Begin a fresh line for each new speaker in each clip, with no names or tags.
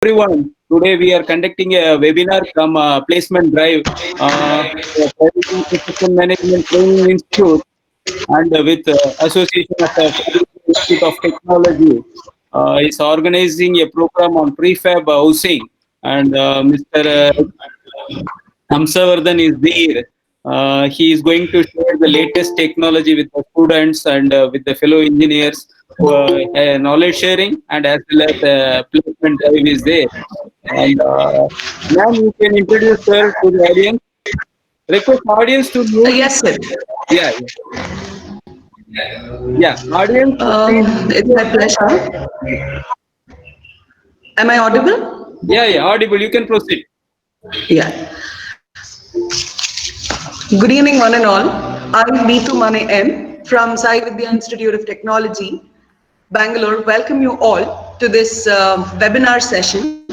Everyone. Today we are conducting a webinar from Placement Drive, the Private Construction Management Training Institute, and with association of the Private Institute of Technology, is organizing a program on prefab housing, and Mr. Hamsavardhan is there. He is going to share the latest technology with the students and with the fellow engineers. Knowledge sharing and as well as placement drive is there. And ma'am, you can introduce her to the audience. Request audience to mute.
Yes, sir.
Yeah, yeah, yeah. Audience, please.
It's my pleasure. Am I audible?
Yeah, yeah. Audible. You can proceed.
Yeah. Good evening, one and all. I'm Neetu Mane M from Sai Vidya Institute of Technology, Bangalore. Welcome you all to this webinar session.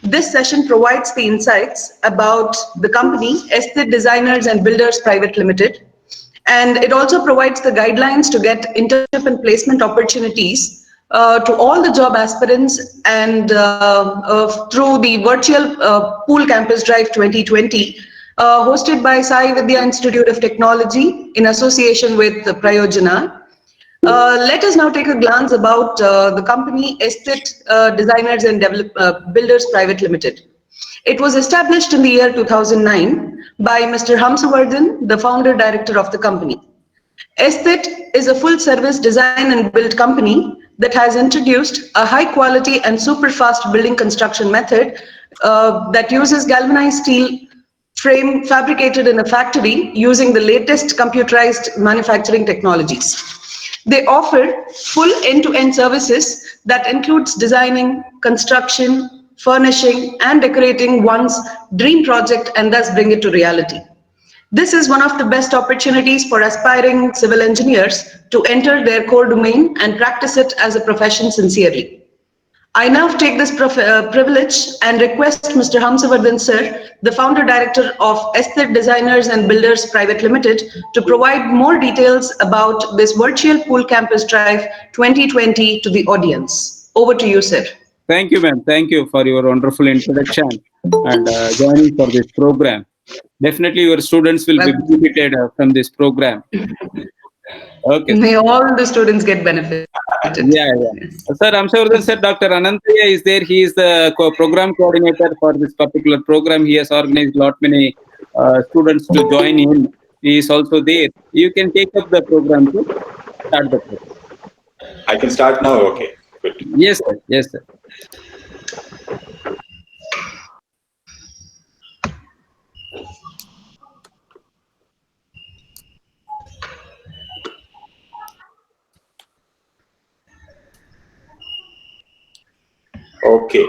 This session provides the insights about the company SVIT Designers and Builders Private Limited, and it also provides the guidelines to get internship and placement opportunities to all the job aspirants, and through the virtual Pool Campus Drive 2020, hosted by Sai Vidya Institute of Technology in association with Prayojana. Let us now take a glance about the company SVIT Designers and Builders Private Limited. It was established in the year 2009 by Mr. Hamsavardhan, the founder director of the company. SVIT is a full-service design and build company that has introduced a high-quality and super-fast building construction method that uses galvanized steel frame fabricated in a factory using the latest computerized manufacturing technologies. They offer full end-to-end services that includes designing, construction, furnishing, and decorating one's dream project and thus bring it to reality. This is one of the best opportunities for aspiring civil engineers to enter their core domain and practice it as a profession sincerely. I now take this privilege and request Mr. Hamsavardhan sir, the founder director of SVIT Designers and Builders Private Limited, to provide more details about this virtual Pool Campus Drive 2020 to the audience. Over to you, sir.
Thank you, ma'am. Thank you for your wonderful introduction and joining for this program. Definitely, your students will be benefited from this program. Okay.
May all the students get benefited.
Yeah, yeah. Sir, Hamsavardhan sir, Dr. Anantaya is there. He is the program coordinator for this particular program. He has organized lot many students to join in. He is also there. You can take up the program to start the program.
I can start now. Okay. Good.
Yes, sir. Yes, sir.
Okay.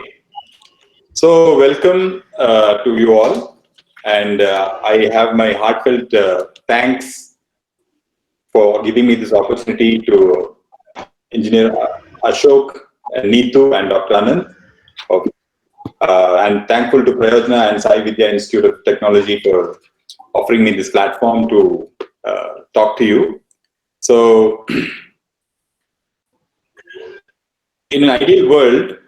So welcome to you all, and I have my heartfelt thanks for giving me this opportunity to Engineer Ashok, Neetu, and Dr. Anand. Okay. And thankful to Prayojana and Sai Vidya Institute of Technology for offering me this platform to talk to you. So, in an ideal world,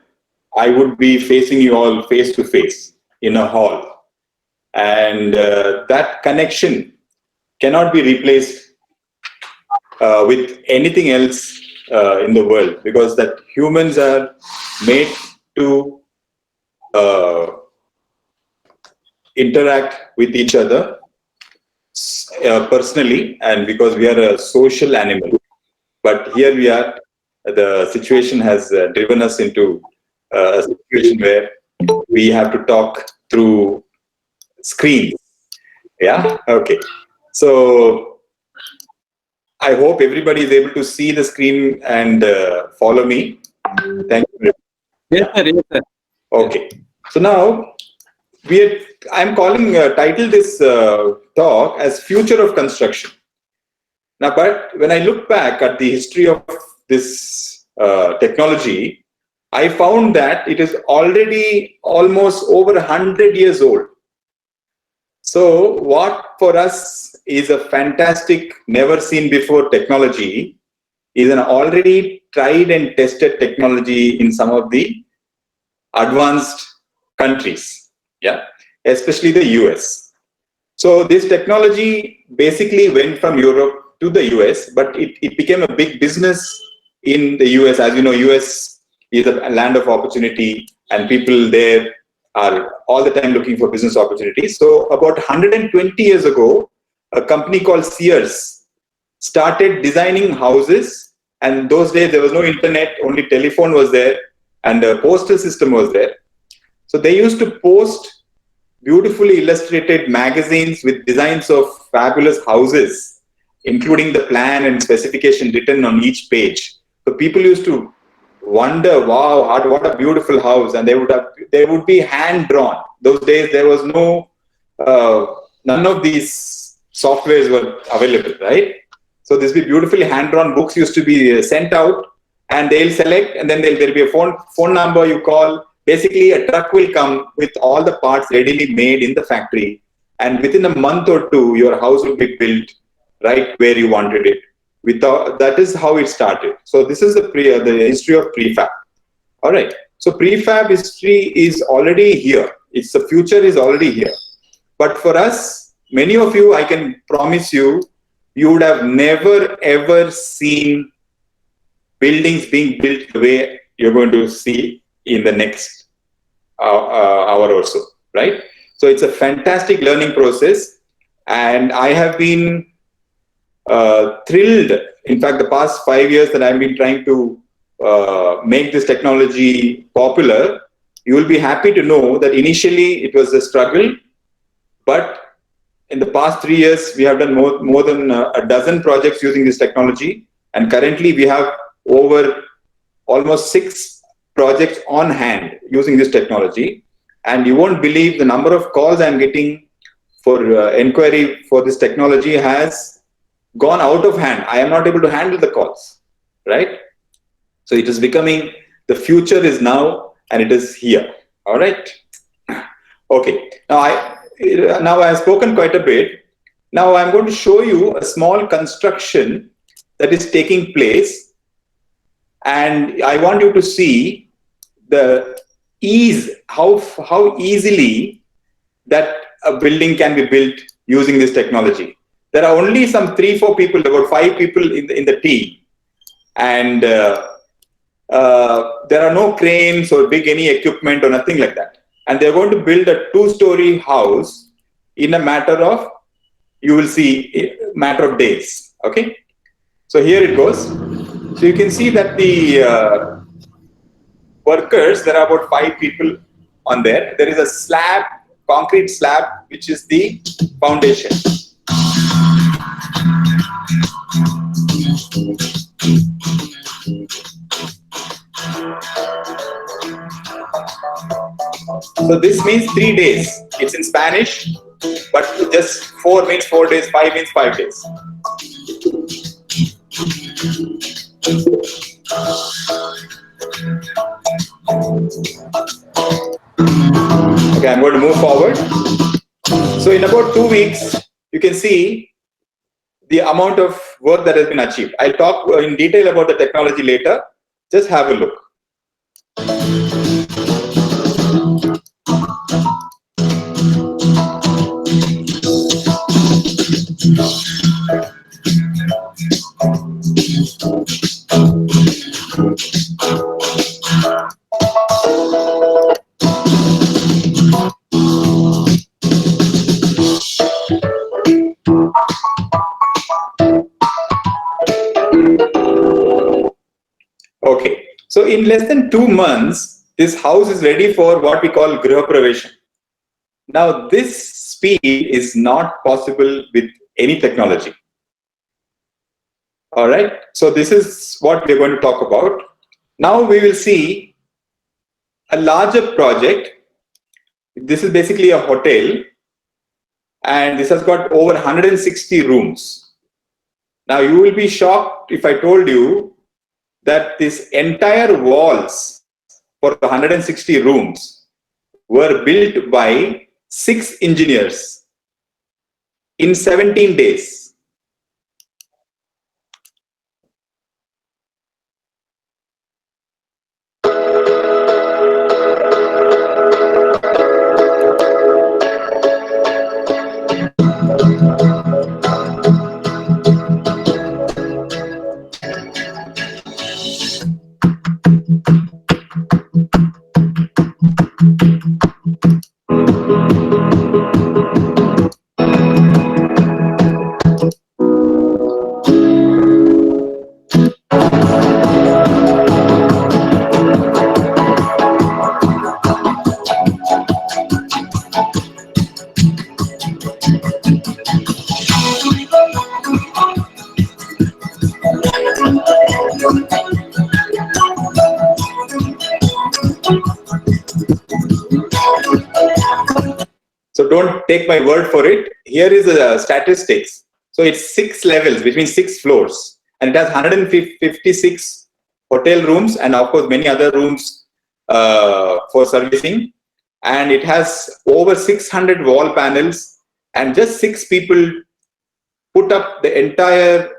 I would be facing you all face to face in a hall, and that connection cannot be replaced with anything else in the world, because that humans are made to interact with each other personally, and because we are a social animal. But here we are, the situation has driven us into a situation where we have to talk through screens. Yeah, okay. So I hope everybody is able to see the screen and follow me. Thank you.
Yes, sir. Yes, sir.
Okay. So now I'm calling title this talk as Future of Construction. Now, but when I look back at the history of this technology, I found that it is already almost over 100 years old. So what for us is a fantastic, never seen before technology is an already tried and tested technology in some of the advanced countries, yeah, especially the US. So this technology basically went from Europe to the US, but it became a big business in the US. As you know, US is a land of opportunity, and people there are all the time looking for business opportunities. So about 120 years ago, a company called Sears started designing houses, and those days there was no internet, only telephone was there, and the postal system was there. So they used to post beautifully illustrated magazines with designs of fabulous houses, including the plan and specification written on each page. So people used to wonder, wow, what a beautiful house, and they would be hand drawn. Those days there was none of these softwares were available, right? So this be beautifully hand drawn books used to be sent out, and they'll select, and then there'll be a phone number you call. Basically, a truck will come with all the parts readily made in the factory, and within a month or two, your house will be built right where you wanted it. That is how it started. So this is the history of prefab. All right. So prefab history is already here. The future is already here. But for us, many of you, I can promise you, you would have never ever seen buildings being built the way you're going to see in the next hour or so, right? So it's a fantastic learning process, and I have been thrilled. In fact, the past 5 years that I've been trying to make this technology popular, you will be happy to know that initially it was a struggle, but in the past 3 years, we have done more than a dozen projects using this technology, and currently we have over almost 6 projects on hand using this technology. And you won't believe the number of calls I'm getting for inquiry for this technology has gone out of hand. I am not able to handle the calls, right? So it is becoming, the future is now, and it is here. All right. Okay. Now I have spoken quite a bit. Now I'm going to show you a small construction that is taking place, and I want you to see the ease, how easily that a building can be built using this technology. There are only some 3-4 people, about 5 people in the team, and there are no cranes or any equipment or nothing like that. And they're going to build a 2-story house in a matter of, you will see, a matter of days. Okay, so here it goes. So you can see that the workers, there are about 5 people on there. There is a slab, concrete slab, which is the foundation. So this means 3 days. It's in Spanish, but just 4 means 4 days, 5 means 5 days. Okay, I'm going to move forward. So in about 2 weeks, you can see the amount of work that has been achieved. I'll talk in detail about the technology later. Just have a look. Okay, so in less than 2 months, this house is ready for what we call Griha Pravesham. Now, this speed is not possible with any technology. All right, so this is what we're going to talk about. Now we will see a larger project. This is basically a hotel, and this has got over 160 rooms. Now you will be shocked if I told you that this entire walls for 160 rooms were built by 6 engineers in 17 days. don't take my word for it. Here is the statistics. So it's 6 levels, which means 6 floors. And it has 156 hotel rooms and of course many other rooms for servicing. And it has over 600 wall panels, and just 6 people put up the entire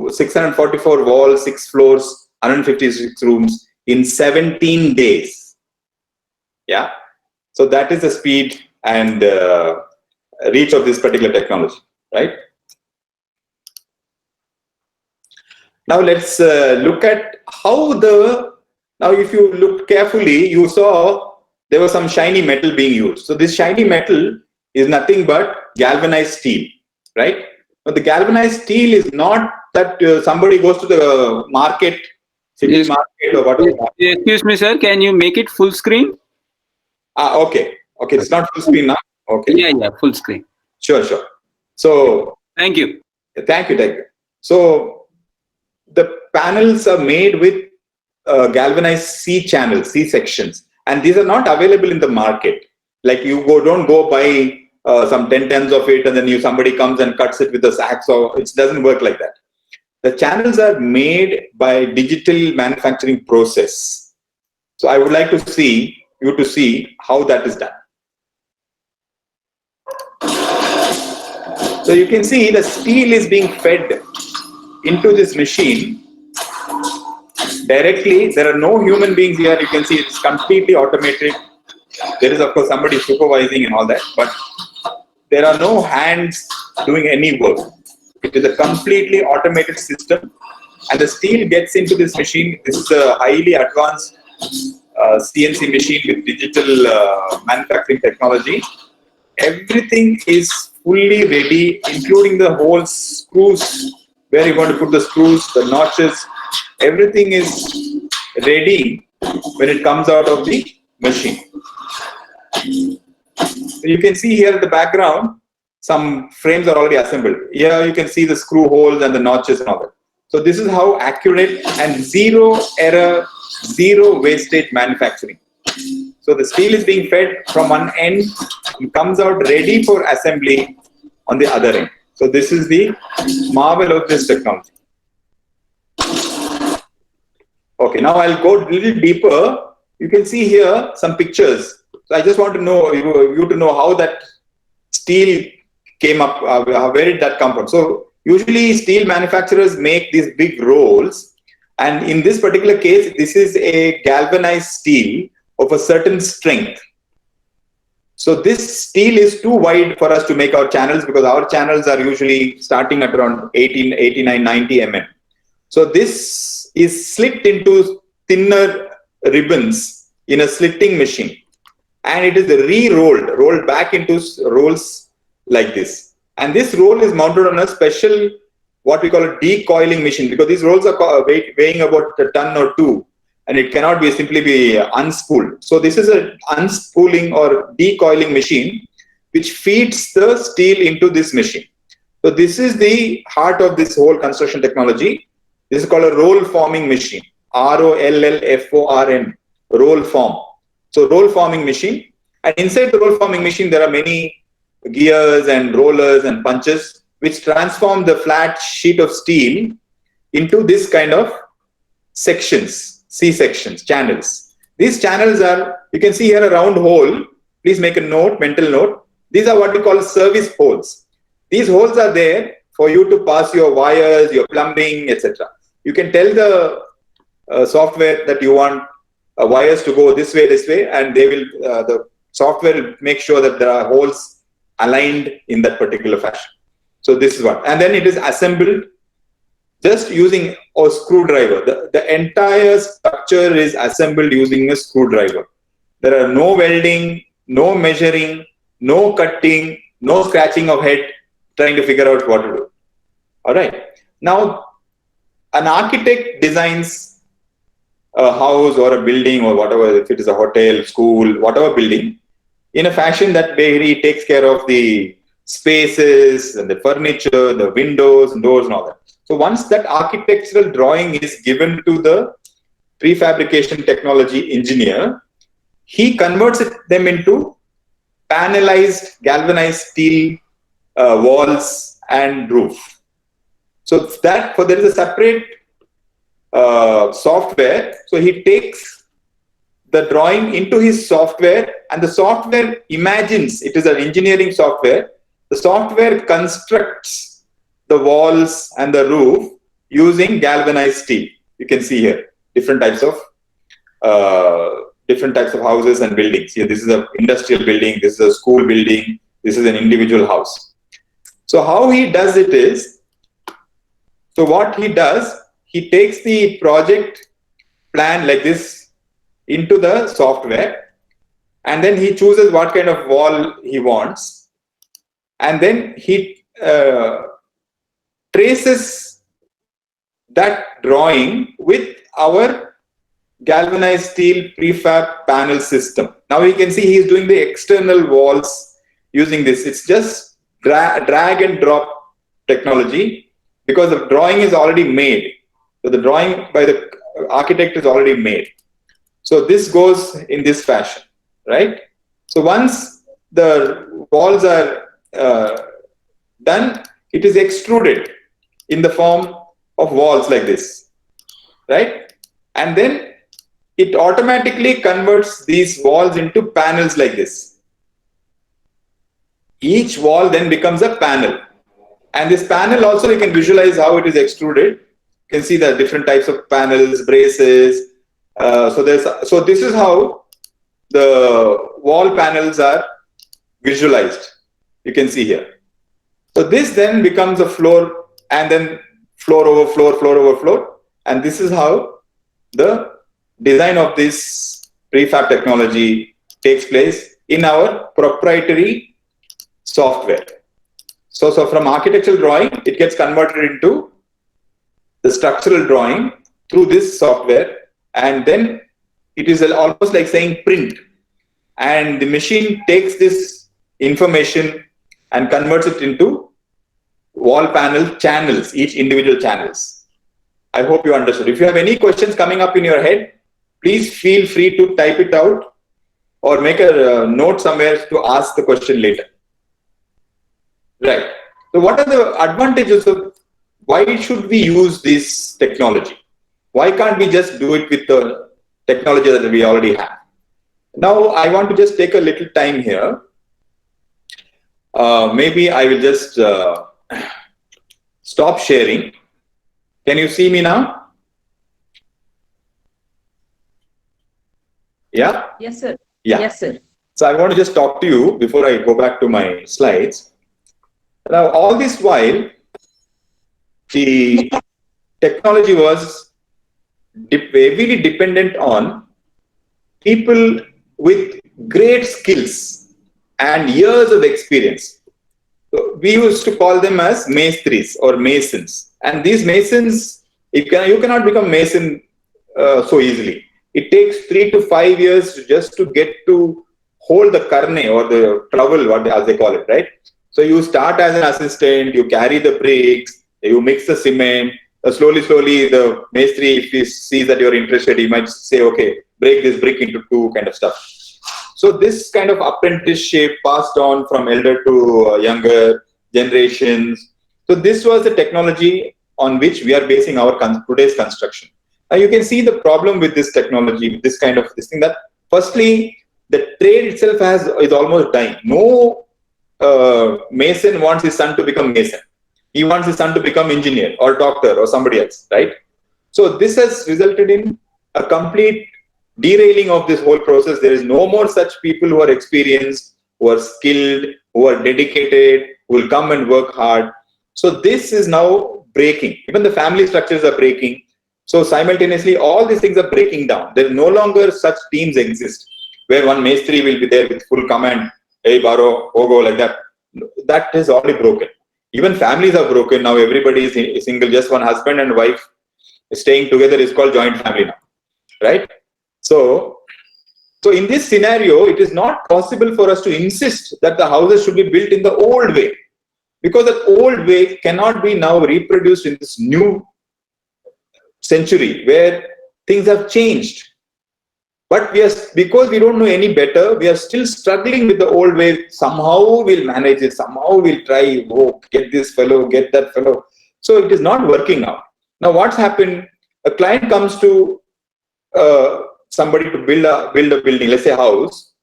644 walls, 6 floors, 156 rooms in 17 days. Yeah. So that is the speed and reach of this particular technology, right? Now let's look at how now if you look carefully, you saw there was some shiny metal being used. So this shiny metal is nothing but galvanized steel, right? But the galvanized steel is not that somebody goes to the market, city
Yes.
market or whatever.
Excuse me, sir. Can you make it full screen?
Okay. Okay, it's not full screen now. Okay.
Yeah, full screen.
Sure. So
Thank you.
thank you. So the panels are made with galvanized C channels, C sections, and these are not available in the market. Like you don't go buy some 10 tons of it and then somebody comes and cuts it with a saxaw. It doesn't work like that. The channels are made by digital manufacturing process. So I would like to see how that is done. So you can see the steel is being fed into this machine directly. There are no human beings here. You can see it's completely automated. There is of course somebody supervising and all that, but there are no hands doing any work. It is a completely automated system, and the steel gets into this machine. This is a highly advanced CNC machine with digital manufacturing technology. Everything is fully ready, including the whole screws, where you're going to put the screws, the notches. Everything is ready when it comes out of the machine. You can see here in the background, some frames are already assembled. Here you can see the screw holes and the notches and all that. So this is how accurate and zero error, zero wastage manufacturing. So the steel is being fed from one end and comes out ready for assembly on the other end. So this is the marvel of this technology. Okay, now I'll go a little deeper. You can see here some pictures. So I just want to know you to know how that steel came up, where did that come from? So usually steel manufacturers make these big rolls, and in this particular case, this is a galvanized steel of a certain strength. So this steel is too wide for us to make our channels, because our channels are usually starting at around 18, 89, 90 mm. So this is slit into thinner ribbons in a slitting machine, and it is rolled back into rolls like this. And this roll is mounted on a special, what we call a decoiling machine, because these rolls are weighing about a ton or two, and it cannot simply be unspooled. So this is a unspooling or decoiling machine which feeds the steel into this machine. So this is the heart of this whole construction technology. This is called a roll forming machine. ROLLFORM, roll form. So roll forming machine. And inside the roll forming machine, there are many gears and rollers and punches which transform the flat sheet of steel into this kind of sections, C-sections, channels. These channels are, you can see here a round hole. Please make a note, mental note. These are what we call service holes. These holes are there for you to pass your wires, your plumbing, etc. You can tell the software that you want wires to go this way, and they will, the software will make sure that there are holes aligned in that particular fashion. So this is what, and then it is assembled just using a screwdriver. The entire structure is assembled using a screwdriver. There are no welding, no measuring, no cutting, no scratching of head, trying to figure out what to do. All right. Now, an architect designs a house or a building or whatever, if it is a hotel, school, whatever building, in a fashion that he takes care of the spaces and the furniture, the windows and doors and all that. So once that architectural drawing is given to the prefabrication technology engineer, he converts them into panelized galvanized steel walls and roof. So there is a separate software. So he takes the drawing into his software, and the software imagines, it is an engineering software. The software constructs the walls and the roof using galvanized steel. You can see here different types of houses and buildings. Here, this is an industrial building, this is a school building, this is an individual house. So how he does it is, so what he does, he takes the project plan like this into the software, and then he chooses what kind of wall he wants, and then he traces that drawing with our galvanized steel prefab panel system. Now you can see he's doing the external walls using this. It's just drag and drop technology, because the drawing is already made. So the drawing by the architect is already made. So this goes in this fashion, right? So once the walls are done, it is extruded in the form of walls like this, right? And then it automatically converts these walls into panels like this. Each wall then becomes a panel. And this panel also, you can visualize how it is extruded. You can see the different types of panels, braces. So this is how the wall panels are visualized. You can see here. So this then becomes a floor, and then floor over floor, floor over floor. And this is how the design of this prefab technology takes place in our proprietary software. So from architectural drawing, it gets converted into the structural drawing through this software, and then it is almost like saying print, and the machine takes this information and converts it into wall panel channels, each individual channels. I hope you understood. If you have any questions coming up in your head, please feel free to type it out or make a note somewhere to ask the question later. Right. So what are the advantages of, why should we use this technology? Why can't we just do it with the technology that we already have? Now, I want to just take a little time here. Maybe I will just stop sharing. Can you see me now? Yeah?
Yes, sir.
Yeah.
Yes, sir.
So I want to just talk to you before I go back to my slides. Now, all this while, the technology was heavily dependent on people with great skills and years of experience. So we used to call them as maestries or masons. And these masons, you cannot become mason so easily. It takes 3 to 5 years just to get to hold the carne or the trowel, as they call it, right? So you start as an assistant, you carry the bricks, you mix the cement. Slowly, the maestri, if he sees that you're interested, he might say, okay, break this brick into 2 kind of stuff. So this kind of apprenticeship passed on from elder to younger generations. So this was the technology on which we are basing our today's construction. Now you can see the problem with this technology, this thing, that firstly, the trade itself is almost dying. No mason wants his son to become mason. He wants his son to become engineer or doctor or somebody else, right? So this has resulted in a complete derailing of this whole process. There is no more such people who are experienced, who are skilled, who are dedicated, who will come and work hard. So this is now breaking. Even the family structures are breaking. So simultaneously, all these things are breaking down. There no longer such teams exist where one maestri will be there with full command, hey, Baro, Ogo, like that. That is already broken. Even families are broken. Now everybody is single, just one husband and wife staying together is called joint family now, right? So in this scenario, it is not possible for us to insist that the houses should be built in the old way, because that old way cannot be now reproduced in this new century where things have changed. But because we don't know any better, we are still struggling with the old way. Somehow we'll manage it. Somehow we'll try. Oh, get this fellow, get that fellow. So it is not working out. Now, what's happened? A client comes to somebody to build a building, let's say a house,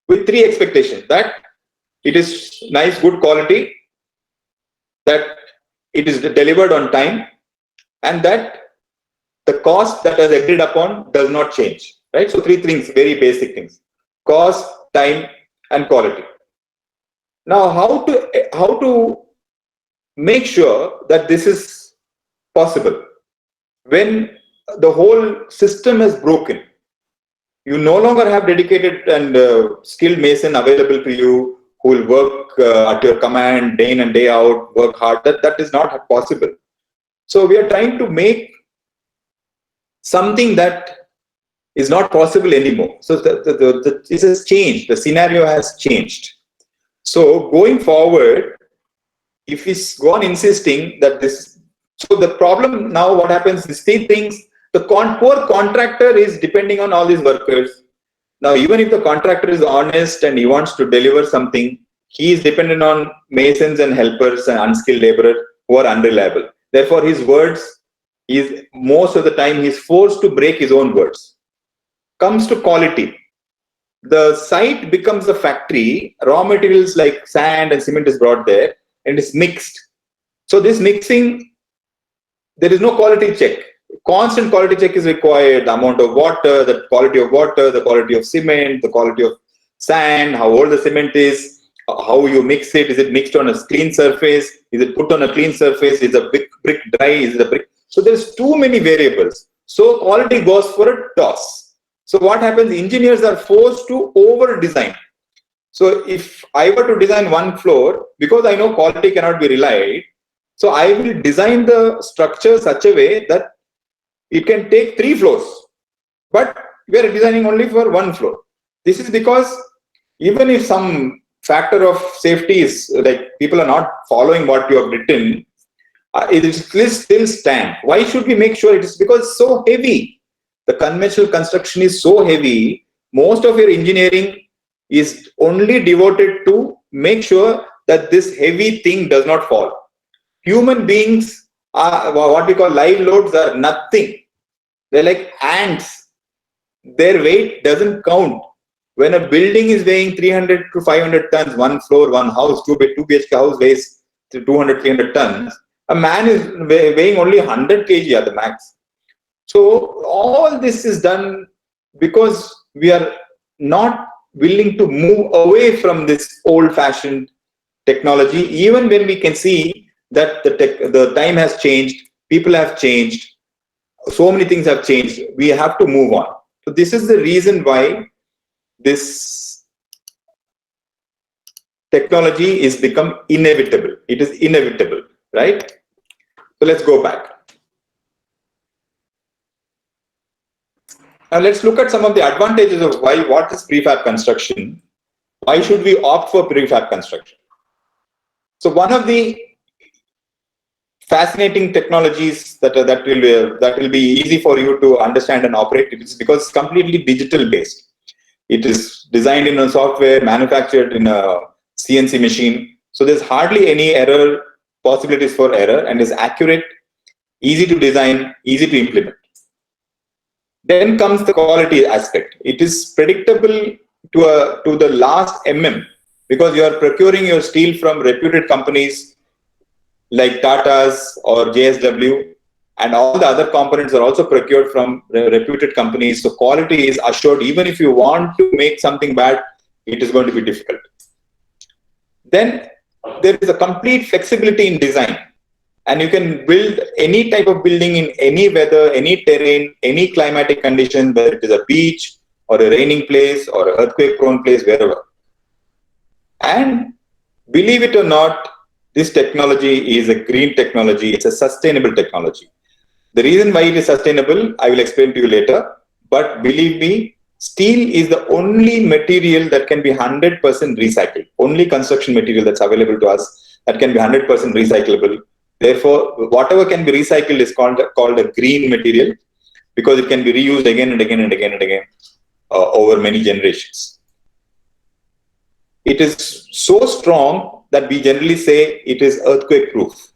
with three expectations: that it is nice, good quality, that it is delivered on time, and that the cost that is agreed upon does not change. Right? So three things, very basic things: cost, time, and quality. Now, how to make sure that this is possible when the whole system is broken? You no longer have dedicated and skilled mason available to you who will work at your command day in and day out, work hard. That is not possible. So we are trying to make something that is not possible anymore. So this has changed. The scenario has changed. So going forward, if we go on insisting that this, so the problem now, what happens, these three things, the poor contractor is depending on all these workers. Now, even if the contractor is honest and he wants to deliver something, he is dependent on masons and helpers and unskilled laborers who are unreliable. Therefore, his words, most of the time, he is forced to break his own words. Comes to quality. The site becomes a factory. Raw materials like sand and cement is brought there and it's mixed. So this mixing, there is no quality check. Constant quality check is required. The amount of water, the quality of water, the quality of cement, the quality of sand, how old the cement is, how you mix it. Is it mixed on a clean surface? Is it put on a clean surface? Is a brick dry? Is it a brick? So there's too many variables. So quality goes for a toss. So what happens? Engineers are forced to over design. So if I were to design one floor, because I know quality cannot be relied, so I will design the structure such a way that it can take 3 floors, but we are designing only for 1 floor. This is because even if some factor of safety is like people are not following what you have written, it is still stand. Why should we make sure it is? Because it's so heavy. The conventional construction is so heavy. Most of your engineering is only devoted to make sure that this heavy thing does not fall. Human beings are what we call live loads are nothing. They're like ants. Their weight doesn't count. When a building is weighing 300 to 500 tons, 1 floor, 1 house, 2 BHK house weighs 200, 300 tons. A man is weighing only 100 kg at the max. So all this is done because we are not willing to move away from this old-fashioned technology, even when we can see that the time has changed, people have changed, so many things have changed. We have to move on. So this is the reason why this technology is become inevitable. It is inevitable, right? So let's go back. Now let's look at some of the advantages of what is prefab construction. Why should we opt for prefab construction? So one of the fascinating technologies that will be easy for you to understand and operate, it is because it's completely digital based. It is designed in a software, manufactured in a CNC machine. So there's hardly any possibilities for error, and is accurate, easy to design, easy to implement. Then comes the quality aspect. It is predictable to the last because you are procuring your steel from reputed companies like Tata's or JSW, and all the other components are also procured from reputed companies. So quality is assured. Even if you want to make something bad, it is going to be difficult. Then there is a complete flexibility in design. And you can build any type of building in any weather, any terrain, any climatic condition, whether it is a beach or a raining place or an earthquake-prone place, wherever. And believe it or not, this technology is a green technology. It's a sustainable technology. The reason why it is sustainable, I will explain to you later. But believe me, steel is the only material that can be 100% recycled. Only construction material that's available to us that can be 100% recyclable. Therefore, whatever can be recycled is called a green material, because it can be reused again and again and again and again. over many generations. It is so strong that we generally say it is earthquake proof.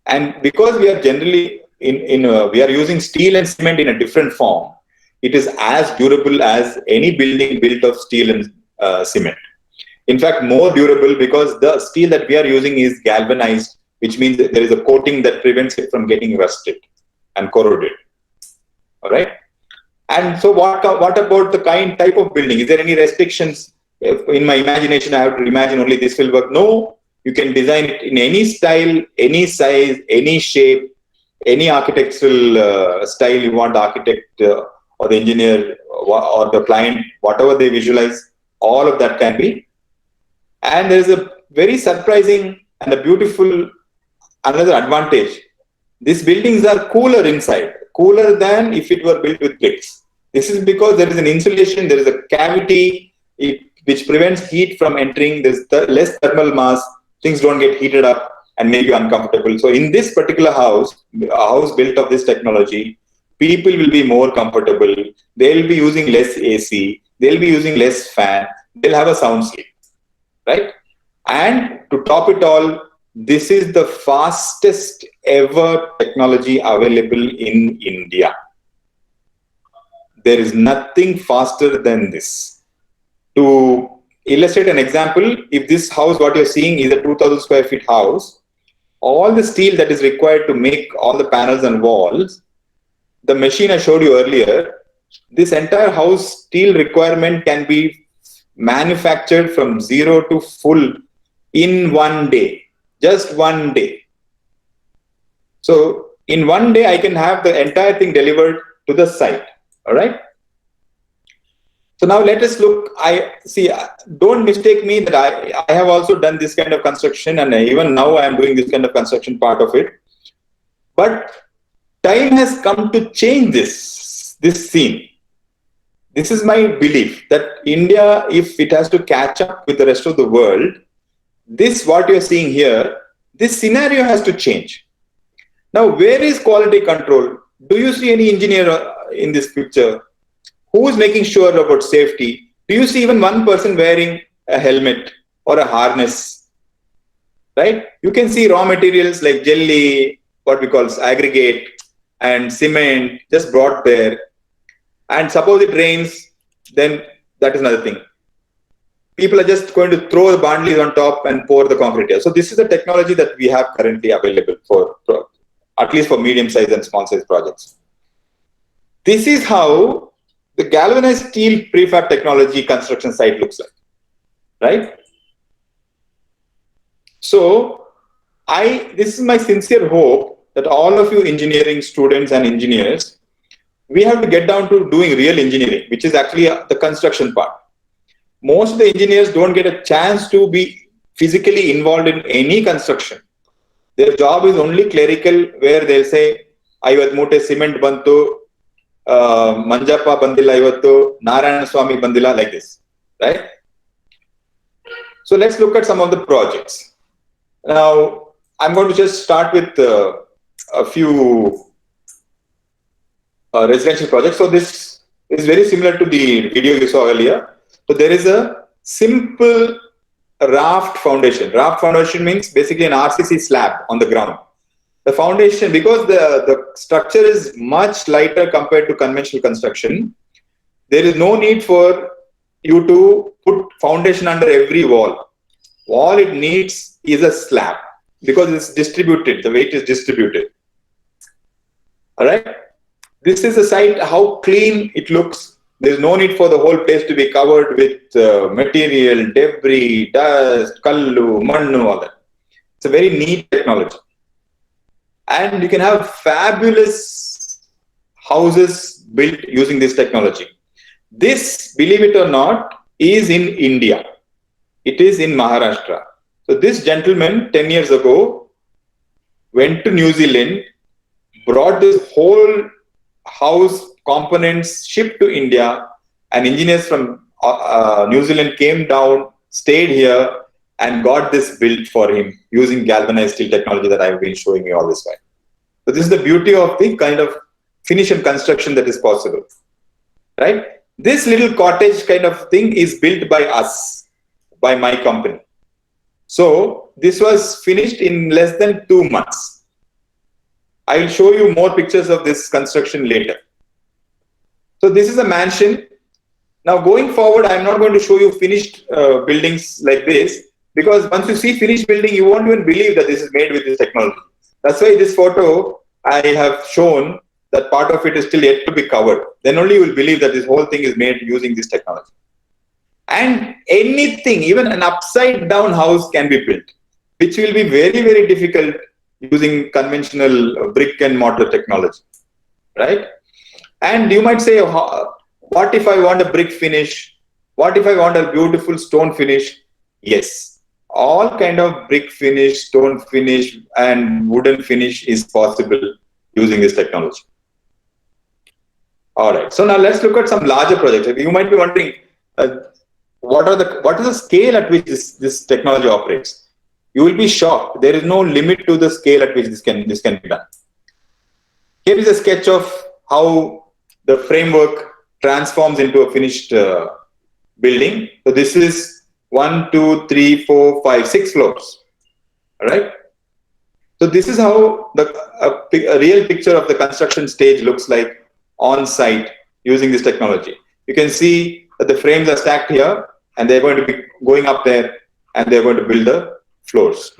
And because we are generally we are using steel and cement in a different form, it is as durable as any building built of steel and cement. In fact, more durable because the steel that we are using is galvanized, which means that there is a coating that prevents it from getting rusted and corroded. All right. And so what about the type of building? Is there any restrictions? In my imagination, I have to imagine only this will work. No, you can design it in any style, any size, any shape, any architectural style you want, the architect or the engineer or the client, whatever they visualize, all of that can be. And there is a very surprising and a beautiful another advantage. These buildings are cooler inside, cooler than if it were built with bricks. This is because there is an insulation, there is a cavity which prevents heat from entering. There's less thermal mass, things don't get heated up and make you uncomfortable. So in this particular house, a house built of this technology, people will be more comfortable. They'll be using less AC, they'll be using less fan, they'll have a sound sleep, right? And to top it all, this is the fastest ever technology available in India. There is nothing faster than this. To illustrate an example, if this house, what you're seeing is a 2000 square feet house, all the steel that is required to make all the panels and walls, the machine I showed you earlier, this entire house steel requirement can be manufactured from zero to full in one day, just one day. So in one day, I can have the entire thing delivered to the site. All right. So now let us look. Don't mistake me that I have also done this kind of construction, and even now I am doing this kind of construction part of it. But time has come to change this scene. This is my belief that India, if it has to catch up with the rest of the world, what you're seeing here, this scenario has to change. Now, where is quality control? Do you see any engineer in this picture? Who is making sure about safety? Do you see even one person wearing a helmet or a harness? Right? You can see raw materials like jelly, what we call aggregate, and cement just brought there. And suppose it rains, then that is another thing. People are just going to throw the bundles on top and pour the concrete here. So this is the technology that we have currently available for at least for medium-sized and small-sized projects. This is how the galvanized steel prefab technology construction site looks like, right? So this is my sincere hope that all of you engineering students and engineers, we have to get down to doing real engineering, which is actually the construction part. Most of the engineers don't get a chance to be physically involved in any construction. Their job is only clerical, where they'll say, "Ivat mote cement bantu, Manjappa bandila ivattu, Narayana Swami bandila," like this, right? So let's look at some of the projects. Now, I'm going to just start with a few residential projects. So this is very similar to the video you saw earlier. So there is a simple raft foundation. Raft foundation means basically an RCC slab on the ground. The foundation, because the structure is much lighter compared to conventional construction, there is no need for you to put foundation under every wall. All it needs is a slab because it's distributed, the weight is distributed. All right. This is a site, how clean it looks. There's no need for the whole place to be covered with material, debris, dust, kallu, mannu, all that. It's a very neat technology. And you can have fabulous houses built using this technology. This, believe it or not, is in India. It is in Maharashtra. So this gentleman 10 years ago went to New Zealand, brought this whole house components shipped to India, and engineers from New Zealand came down, stayed here, and got this built for him using galvanized steel technology that I've been showing you all this while. So this is the beauty of the kind of finish and construction that is possible, right? This little cottage kind of thing is built by us, by my company. So this was finished in less than 2 months. I will show you more pictures of this construction later. So this is a mansion. Now going forward, I am not going to show you finished buildings like this, because once you see finished building, you won't even believe that this is made with this technology. That's why this photo I have shown that part of it is still yet to be covered. Then only you will believe that this whole thing is made using this technology. And anything, even an upside down house can be built, which will be very, very difficult using conventional brick and mortar technology, right? And you might say, what if I want a brick finish? What if I want a beautiful stone finish? Yes, all kind of brick finish, stone finish, and wooden finish is possible using this technology. All right, so now let's look at some larger projects. You might be wondering, what is the scale at which this technology operates? You will be shocked. There is no limit to the scale at which this can be done. Here is a sketch of how the framework transforms into a finished building. So this is 1, 2, 3, 4, 5, 6 floors. All right. So this is how a real picture of the construction stage looks like on site using this technology. You can see that the frames are stacked here, and they're going to be going up there, and they're going to build the floors.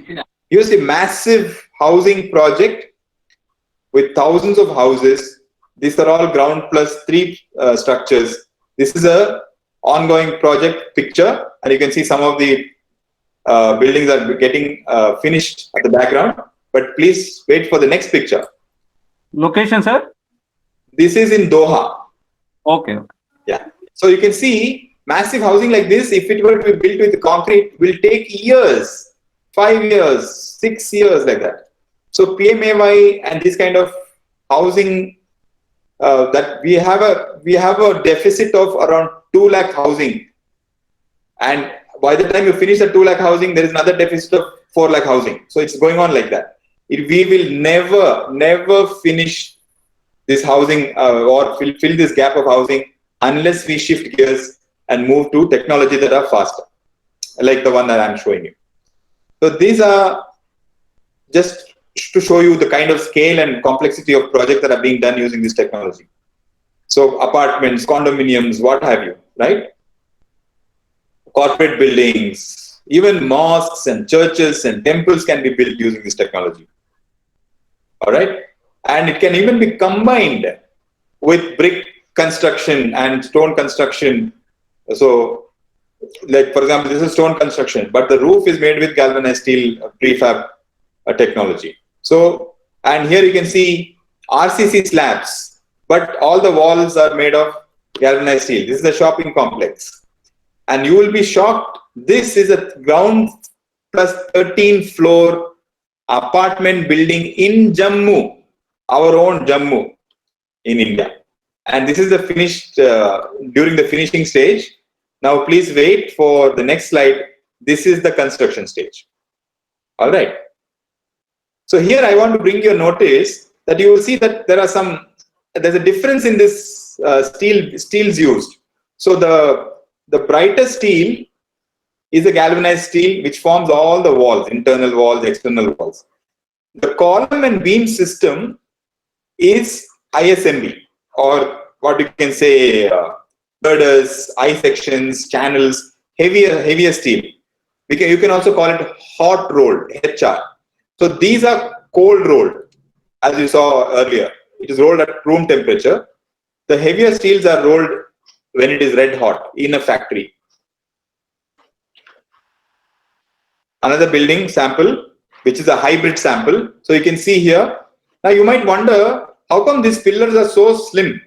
Here's a massive housing project with thousands of houses. These are all ground plus 3 structures. This is a ongoing project picture, and you can see some of the buildings are getting finished at the background. But please wait for the next picture.
Location, sir?
This is in Doha.
Okay.
Yeah. So you can see massive housing like this, if it were to be built with concrete, will take years, 5 years, 6 years, like that. So PMAY and this kind of housing, that we have a deficit of around 2 lakh housing, and by the time you finish the 2 lakh housing, there is another deficit of 4 lakh housing. So it's going on like that. We will never finish this housing or fill this gap of housing unless we shift gears and move to technology that are faster, like the one that I'm showing you. So these are just to show you the kind of scale and complexity of projects that are being done using this technology. So apartments, condominiums, what have you, right? Corporate buildings, even mosques and churches and temples can be built using this technology. All right. And it can even be combined with brick construction and stone construction. So, like for example, this is stone construction, but the roof is made with galvanized steel prefab technology. So, and here you can see RCC slabs, but all the walls are made of galvanized steel. This is a shopping complex. And you will be shocked. This is a ground plus 13 floor apartment building in Jammu. Our own Jammu in India. And this is the finished, during the finishing stage. Now please wait for the next slide. This is the construction stage. All right. So here I want to bring your notice that you will see that there's a difference in this steels used. So the brighter steel is a galvanized steel which forms all the walls, internal walls, external walls. The column and beam system is ISMB, or what you can say, girders, I sections, channels, heavier steel. You can also call it hot rolled, HR. So these are cold rolled, as you saw earlier. It is rolled at room temperature. The heavier steels are rolled when it is red hot in a factory. Another building sample, which is a hybrid sample. So you can see here. Now you might wonder, how come these pillars are so slim?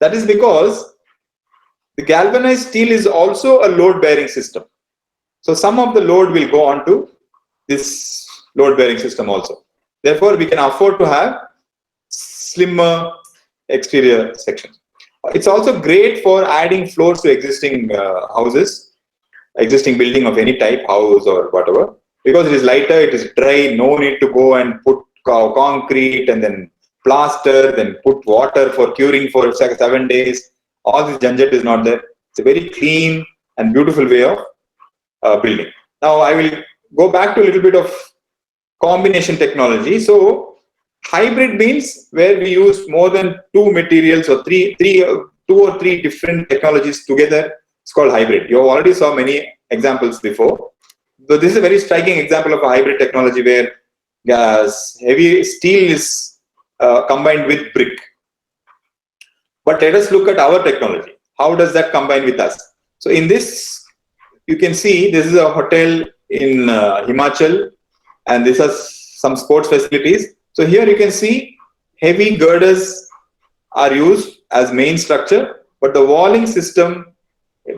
That is because the galvanized steel is also a load bearing system. So some of the load will go on to this load bearing system also. Therefore, we can afford to have slimmer exterior sections. It's also great for adding floors to existing houses, existing building of any type, house or whatever, because it is lighter, it is dry, no need to go and put concrete and then plaster, then put water for curing for 7 days, All this janjat is not there. It's a very clean and beautiful way of building. Now I will go back to a little bit of combination technology. So hybrid means where we use more than two materials or two or three different technologies together. It's called hybrid. You already saw many examples before. So this is a very striking example of a hybrid technology where heavy steel is combined with brick. But let us look at our technology. How does that combine with us? So in this, you can see this is a hotel in Himachal, and this has some sports facilities. So here you can see heavy girders are used as main structure, but the walling system,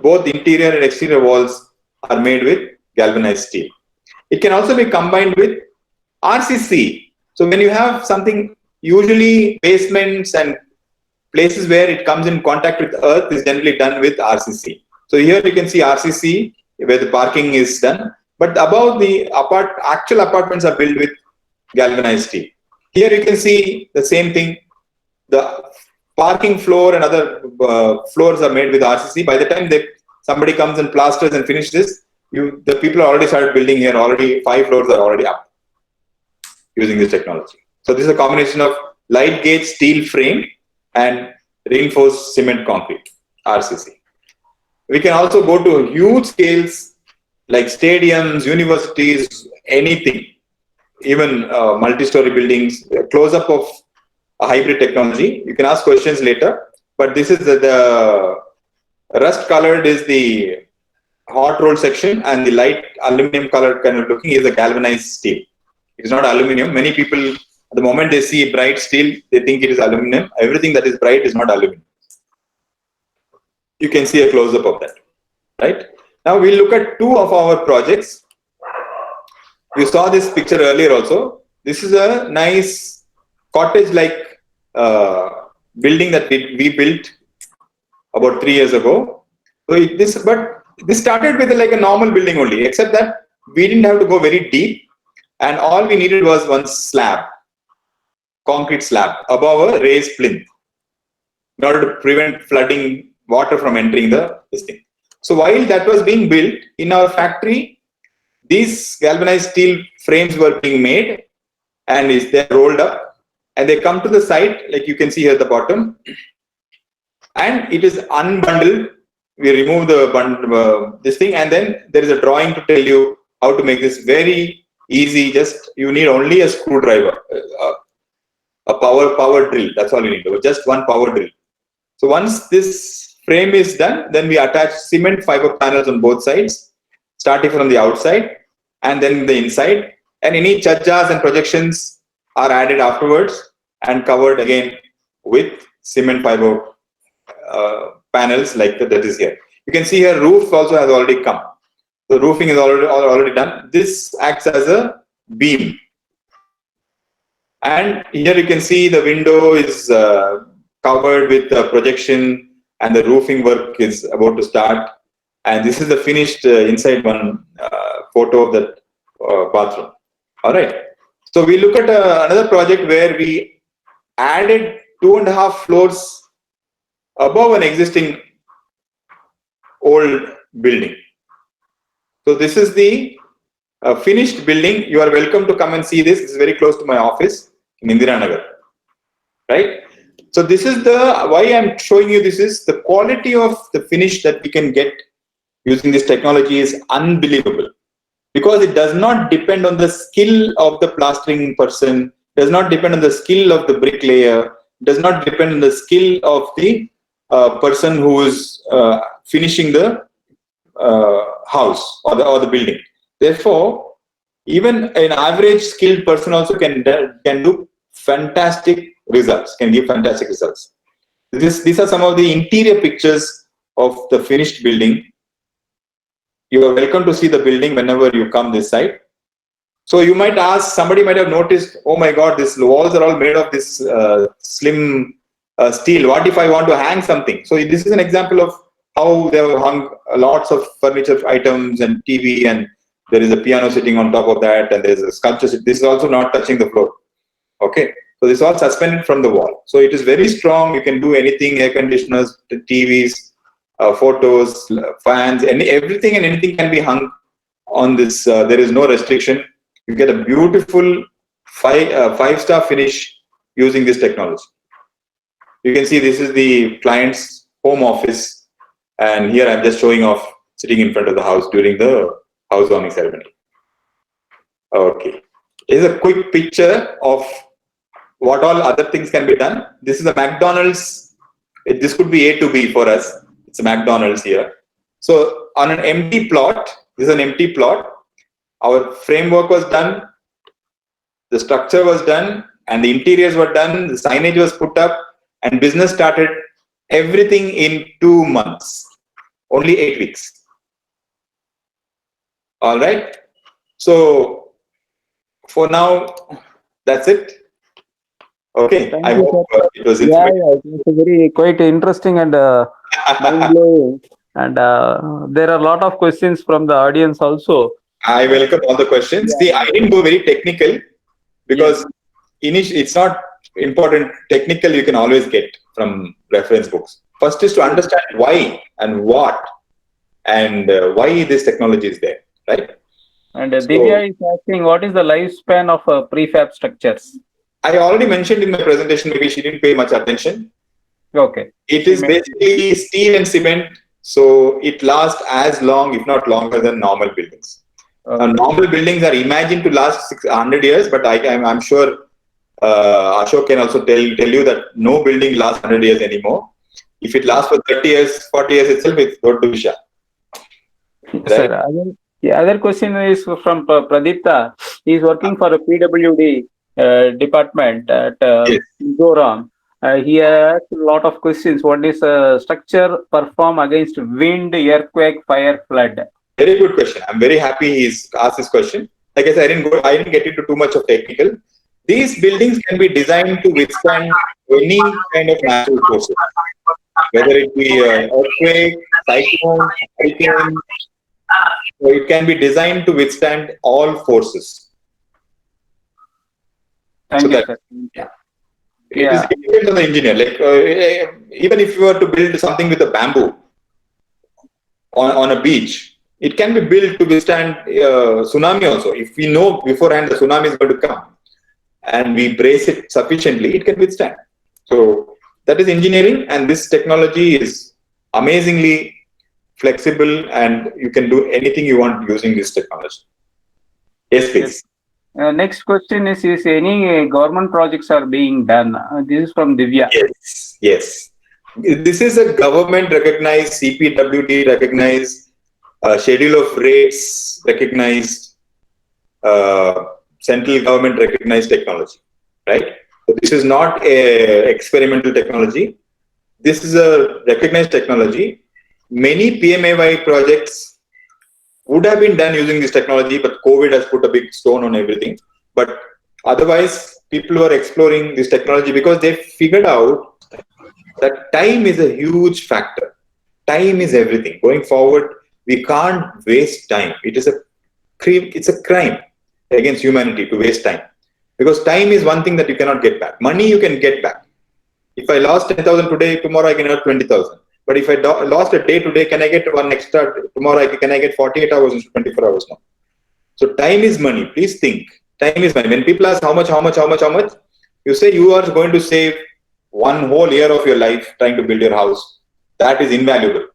both interior and exterior walls, are made with galvanized steel. It can also be combined with RCC. So when you have something, usually basements and places where it comes in contact with earth is generally done with RCC. So here you can see RCC where the parking is done, but above the actual apartments are built with galvanized steel. Here you can see the same thing. The parking floor and other floors are made with RCC. By the time somebody comes and plasters and finishes this, the people already started building here. Already 5 floors are already up using this technology. So this is a combination of light gauge steel frame and reinforced cement concrete, RCC. We can also go to huge scales like stadiums, universities, anything, even multi-story buildings, close-up of a hybrid technology. You can ask questions later, but this is the rust colored is the hot roll section, and the light aluminum colored kind of looking is the galvanized steel. It is not aluminum. Many people, at the moment they see bright steel, they think it is aluminum. Everything that is bright is not aluminum. You can see a close-up of that, right? Now we'll look at 2 of our projects. You saw this picture earlier also. This is a nice cottage-like building that we built about 3 years ago. So this started with like a normal building only, except that we didn't have to go very deep, and all we needed was one slab, concrete slab above a raised plinth, in order to prevent flooding water from entering this thing. So while that was being built in our factory, these galvanized steel frames were being made, and they're rolled up, and they come to the site, like you can see here at the bottom, and it is unbundled. We remove the this thing, and then there is a drawing to tell you how to make this very easy. Just you need only a screwdriver, a power drill. That's all you need. Just one power drill. So once this frame is done, then we attach cement fiber panels on both sides, starting from the outside and then the inside. And any chajjas and projections are added afterwards and covered again with cement fiber panels like that is here. You can see here roof also has already come. The roofing is already done. This acts as a beam. And here you can see the window is covered with projection, and the roofing work is about to start. And this is the finished inside one photo of that bathroom. All right. So we look at another project where we added 2.5 floors above an existing old building. So this is the finished building. You are welcome to come and see this. This is very close to my office in Indira Nagar, right? So this is why I'm showing you this is the quality of the finish that we can get using this technology is unbelievable, because it does not depend on the skill of the plastering person, does not depend on the skill of the bricklayer, does not depend on the skill of the person who is finishing the house or the building. Therefore, even an average skilled person also can do fantastic results, can give fantastic results. These are some of the interior pictures of the finished building. You are welcome to see the building whenever you come this side. So you might ask, somebody might have noticed, oh my God, these walls are all made of this slim steel. What if I want to hang something? So this is an example of how they have hung lots of furniture items and TV, and there is a piano sitting on top of that, and there is a sculpture. This is also not touching the floor. Okay. So this is all suspended from the wall. So it is very strong. You can do anything: air conditioners, TVs, photos, fans, everything and anything can be hung on this. There is no restriction. You get a beautiful five-star finish using this technology. You can see this is the client's home office, and here I'm just showing off sitting in front of the house during the housewarming ceremony. Okay, here's a quick picture of what all other things can be done. This is a McDonald's. This could be A to B for us. It's a McDonald's here. So on an empty plot, this is an empty plot. Our framework was done, the structure was done, and the interiors were done. The signage was put up, and business started. Everything in 2 months, only 8 weeks. All right. So for now, that's it. Okay.
Thank
I
you,
hope it was
Yeah,
informative.
it's very quite interesting and mind blowing. And there are a lot of questions from the audience also.
I welcome all the questions. See, I didn't go very technical because it's not important. Technical you can always get from reference books. First is to understand why and what and why this technology is there, right?
And Divya is asking, what is the lifespan of prefab structures?
I already mentioned in my presentation, maybe she didn't pay much attention.
Okay.
It is basically steel and cement, so it lasts as long, if not longer, than normal buildings. Normal buildings are imagined to last 600 years, but I'm sure Ashok can also tell you that no building lasts 100 years anymore. If it lasts for 30 years, 40 years itself, it's good to Visha. Right?
Sir, the other question is from Pradipta. He is working for a PWD department at Mizoram. He has a lot of questions. What is structure perform against wind, earthquake, fire, flood?
Very good question. I'm very happy he's asked this question. Like I said, I didn't get into too much of technical. These buildings can be designed to withstand any kind of natural forces, whether it be earthquake, cyclone, hurricane. So it can be designed to withstand all forces.
Thank you, sir.
It depends on the engineer. Like even if you were to build something with a bamboo on a beach, it can be built to withstand tsunami also. If we know beforehand the tsunami is going to come and we brace it sufficiently, it can withstand. So that is engineering, and this technology is amazingly flexible, and you can do anything you want using this technology. Yes, please.
Next question is any government projects are being done? This is from Divya.
Yes. This is a government recognized, CPWD recognized, schedule of rates recognized, central government recognized technology, right? So this is not a experimental technology. This is a recognized technology. Many PMAY projects would have been done using this technology, but COVID has put a big stone on everything. But otherwise, people were exploring this technology because they figured out that time is a huge factor. Time is everything. Going forward, we can't waste time. It's a crime against humanity to waste time. Because time is one thing that you cannot get back. Money you can get back. If I lost 10,000 today, tomorrow I can earn 20,000. But if I lost a day today, can I get one extra tomorrow? Can I get 48 hours instead of 24 hours now? So time is money. Please think. Time is money. When people ask how much, you say you are going to save one whole year of your life trying to build your house. That is invaluable.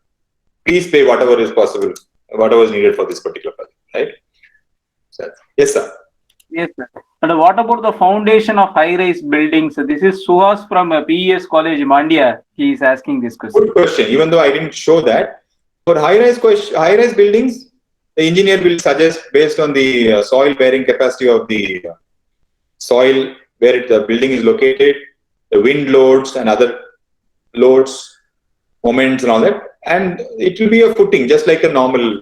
Please pay whatever is possible, whatever is needed for this particular project. Right? So, yes, sir.
Yes, sir. And what about the foundation of high-rise buildings? This is Suhas from PES College, Mandya. He is asking this question.
Good question. Even though I didn't show that, for high-rise buildings, the engineer will suggest based on the soil-bearing capacity of the soil where the building is located, the wind loads and other loads, moments and all that, and it will be a footing just like a normal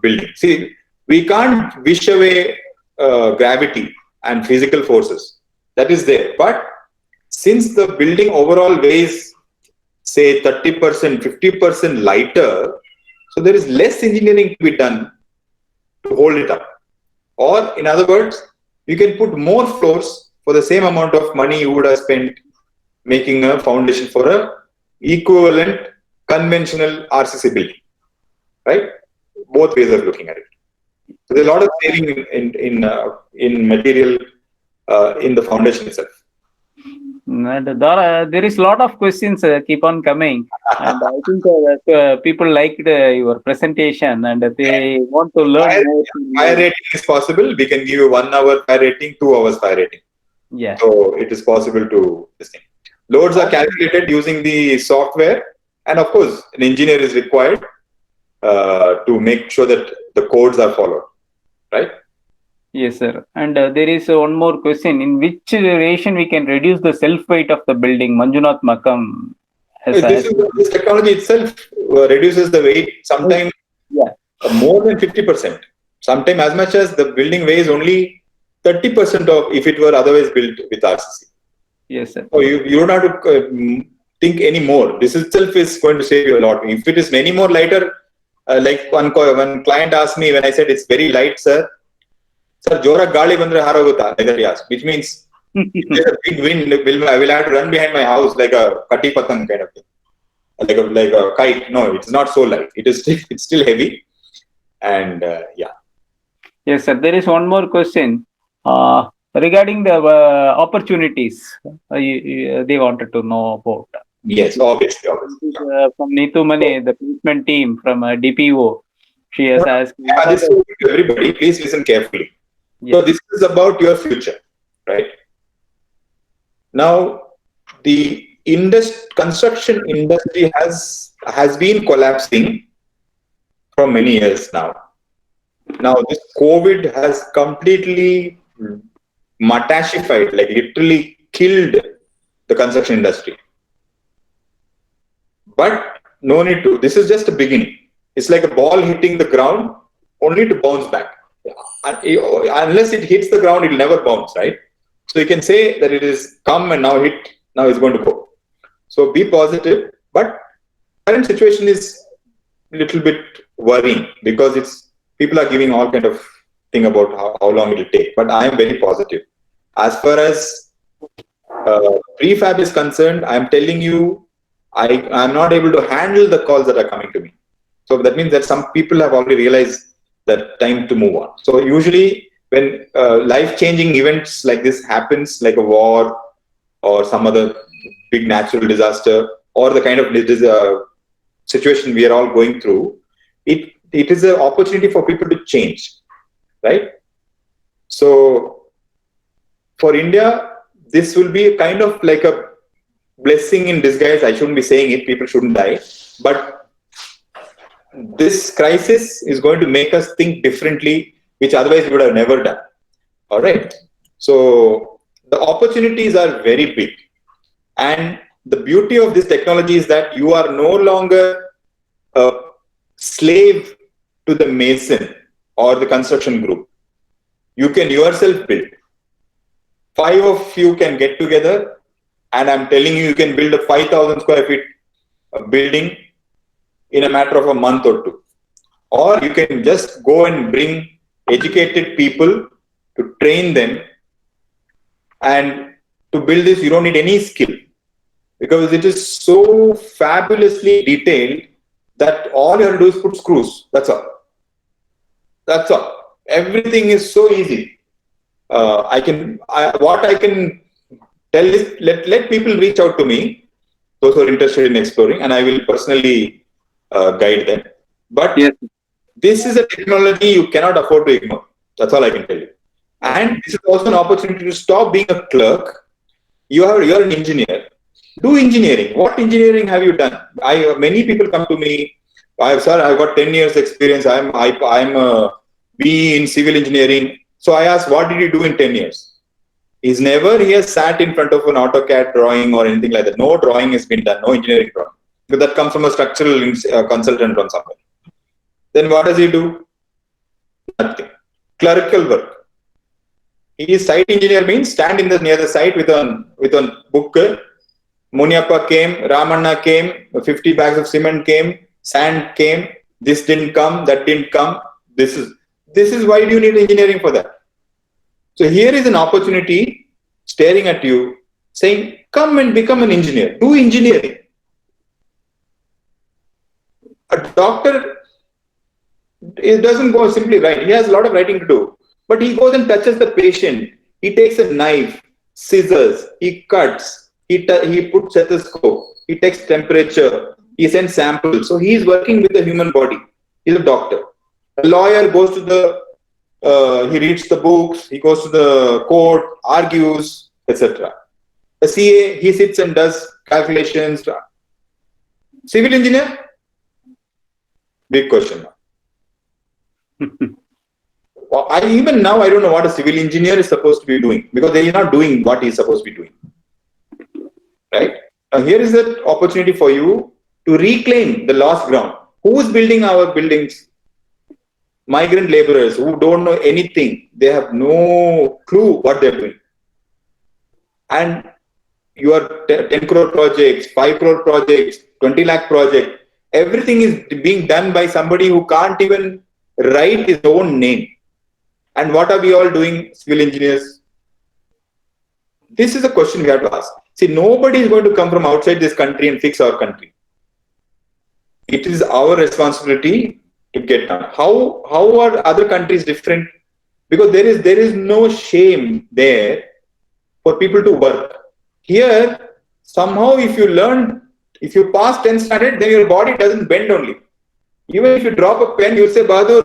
building. See, we can't wish away gravity and physical forces. That is there. But since the building overall weighs, say, 30%, 50% lighter, so there is less engineering to be done to hold it up. Or, in other words, you can put more floors for the same amount of money you would have spent making a foundation for a equivalent conventional RCC building, right? Both ways of looking at it. So there's a lot of saving in material in the foundation itself.
And there is a lot of questions keep on coming, and I think people liked your presentation and they want to learn more.
Fire rating is possible. We can give you 1 hour fire rating, 2 hours fire rating.
Yeah.
So it is possible to this thing. Loads are calculated using the software, and of course, an engineer is required to make sure that the codes are followed, right?
Yes, sir. And there is one more question. In which duration we can reduce the self-weight of the building? Manjunath Makam has
This technology itself reduces the weight sometimes more than 50%. Sometimes as much as the building weighs only 30% of if it were otherwise built with RCC.
Yes, sir.
So you don't have to think any more. This itself is going to save you a lot. If it is any more lighter, like one client asked me when I said it's very light, sir, jora gali bandre haraguta, like that he asked, which means if there's a big wind, I will have to run behind my house like a kati patang kind of thing, like a kite. No, it's not so light. It's still heavy, and yeah.
Yes, sir. There is one more question regarding the opportunities. They wanted to know about.
Yes, obviously.
From Neetu Mane, the placement team from DPO, she has asked.
This is to everybody. Please listen carefully. Yes. So this is about your future, right? Now, the construction industry has been collapsing for many years now. Now, this COVID has completely matashified, like literally killed the construction industry. But no need to. This is just a beginning. It's like a ball hitting the ground, only to bounce back. Unless it hits the ground, it will never bounce, right? So you can say that it is come and now hit, now it's going to go. So be positive. But current situation is a little bit worrying because people are giving all kind of thing about how long it will take. But I am very positive. As far as prefab is concerned, I am telling you, I am not able to handle the calls that are coming to me. So that means that some people have already realized that time to move on. So usually when life-changing events like this happens, like a war or some other big natural disaster or the kind of situation we are all going through, it is an opportunity for people to change, right? So for India, this will be kind of like a blessing in disguise. I shouldn't be saying it, people shouldn't die, but this crisis is going to make us think differently, which otherwise we would have never done. All right. So the opportunities are very big. And the beauty of this technology is that you are no longer a slave to the mason or the construction group. You can yourself build. 5 of you can get together, and I'm telling you, you can build a 5,000 square feet building in a matter of a month or 2. Or you can just go and bring educated people to train them, and to build this you don't need any skill because it is so fabulously detailed that all you have to do is put screws. That's all. Everything is so easy. What I can tell is let people reach out to me, those who are interested in exploring, and I will personally guide them. But yes, this is a technology you cannot afford to ignore. That's all I can tell you. And this is also an opportunity to stop being a clerk. You're an engineer. Do engineering. What engineering have you done? Many people come to me. I've got 10 years experience. I'm a BE in civil engineering. So I asked, what did you do in 10 years? He has sat in front of an AutoCAD drawing or anything like that. No drawing has been done. No engineering drawing. Because that comes from a structural consultant from somewhere. Then what does he do? Nothing. Clerical work. He is site engineer, means stand near the site with a book. Muniappa came, Ramanna came, 50 bags of cement came, sand came, this didn't come, that didn't come. This is why do you need engineering for that? So here is an opportunity. staring at you, saying, come and become an engineer, do engineering. A doctor, it doesn't go simply write. He has a lot of writing to do. But he goes and touches the patient. He takes a knife, scissors, he cuts, he puts stethoscope, he takes temperature, he sends samples. So he is working with the human body. He's a doctor. A lawyer goes to he reads the books, he goes to the court, argues, etc. A CA, he sits and does calculations. Civil engineer? Big question. Even now, I don't know what a civil engineer is supposed to be doing, because they are not doing what he is supposed to be doing. Right? Now, here is an opportunity for you to reclaim the lost ground. Who is building our buildings? Migrant laborers who don't know anything. They have no clue what they're doing. And your 10 crore projects, 5 crore projects, 20 lakh project, everything is being done by somebody who can't even write his own name. And what are we all doing, civil engineers? This is a question we have to ask. See, nobody is going to come from outside this country and fix our country. It is our responsibility to get done. How are other countries different? Because there is no shame there for people to work. Here, somehow if you pass 10 standard, then your body doesn't bend only. Even if you drop a pen, you'll say, Bahadur,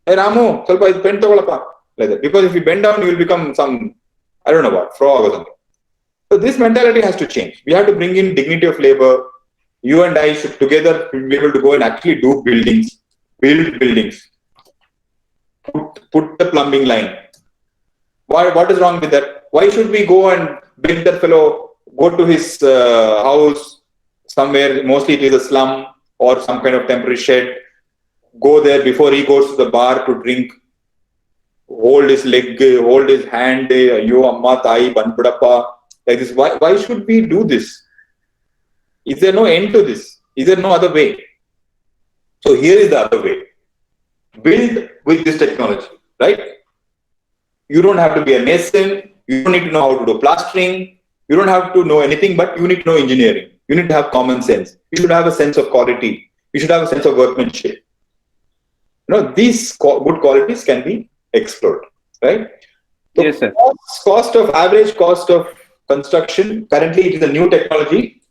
hey Ramu, solpa pen tagolappa. Like that. Because if you bend down, you will become some, I don't know what, frog or something. So this mentality has to change. We have to bring in dignity of labor. You and I should together be able to go and actually do buildings, build buildings, put the plumbing line. What is wrong with that? Why should we go and beg that fellow, go to his house somewhere, mostly it is a slum or some kind of temporary shed, go there before he goes to the bar to drink, hold his leg, hold his hand, yo amma tai banpudappa, like this. Why should we do this? Is there no end to this? Is there no other way? So here is the other way. Build with this technology, right? You don't have to be a mason. You don't need to know how to do plastering. You don't have to know anything, but you need to know engineering. You need to have common sense. You should have a sense of quality. You should have a sense of workmanship. These good qualities can be explored, right? So
yes, sir.
Average cost of construction, currently it is a new technology,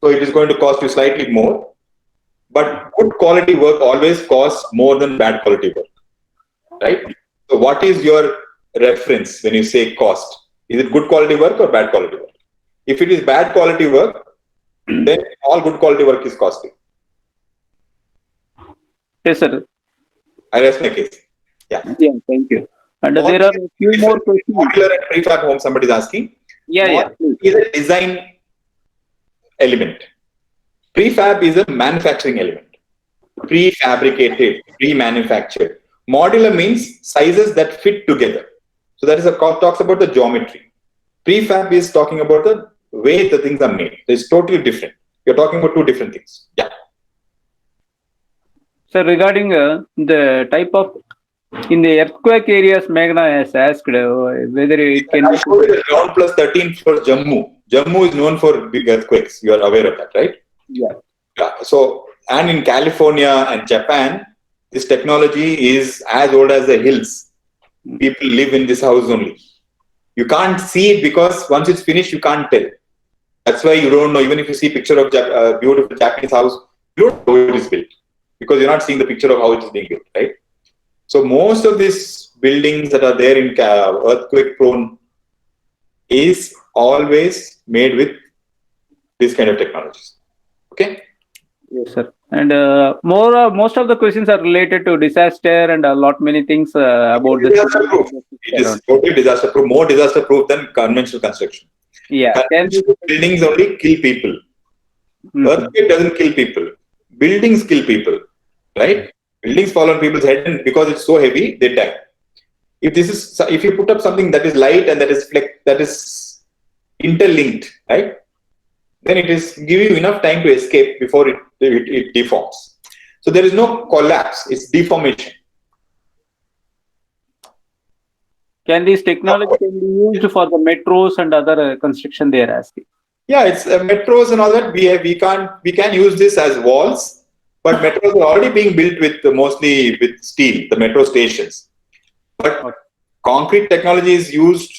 so it is going to cost you slightly more. But good quality work always costs more than bad quality work, right? So what is your reference when you say cost? Is it good quality work or bad quality work? If it is bad quality work, then all good quality work is costly.
Yes, sir.
I rest my case. Yeah,
thank you. And there are a few more questions.
Modular and prefab home, somebody is asking.
Yeah.
Is a design element. Prefab is a manufacturing element. Prefabricated, pre-manufactured. Modular means sizes that fit together. So that is talks about the geometry. Prefab is talking about the way the things are made. It's totally different. You're talking about two different things. Yeah.
So regarding the type of, in the earthquake areas, Meghna has asked whether it can...
I showed you the ground plus 13 for Jammu. Jammu is known for big earthquakes. You are aware of that, right?
Yeah.
So, and in California and Japan, this technology is as old as the hills. People live in this house only. You can't see it because once it's finished, you can't tell. That's why you don't know. Even if you see a picture of a beautiful Japanese house, you don't know how it is built because you're not seeing the picture of how it is being built, right? So most of these buildings that are there in earthquake prone is always made with this kind of technologies. Okay.
Yes, sir. And most of the questions are related to disaster and a lot many things about this.
Disaster proof. It is totally disaster proof, more disaster proof than conventional construction.
Yeah.
Conventional buildings only kill people. Earthquake doesn't kill people. Buildings kill people, right? Buildings fall on people's head, and because it's so heavy, they die. If you put up something that is light and that is interlinked, right? Then it is give you enough time to escape before it deforms. So there is no collapse; it's deformation.
Can this technology can be used for the metros and other construction they are asking?
Yeah, it's metros and all that. We can use this as walls, but metros are already being built with mostly with steel. The metro stations, but concrete technology is used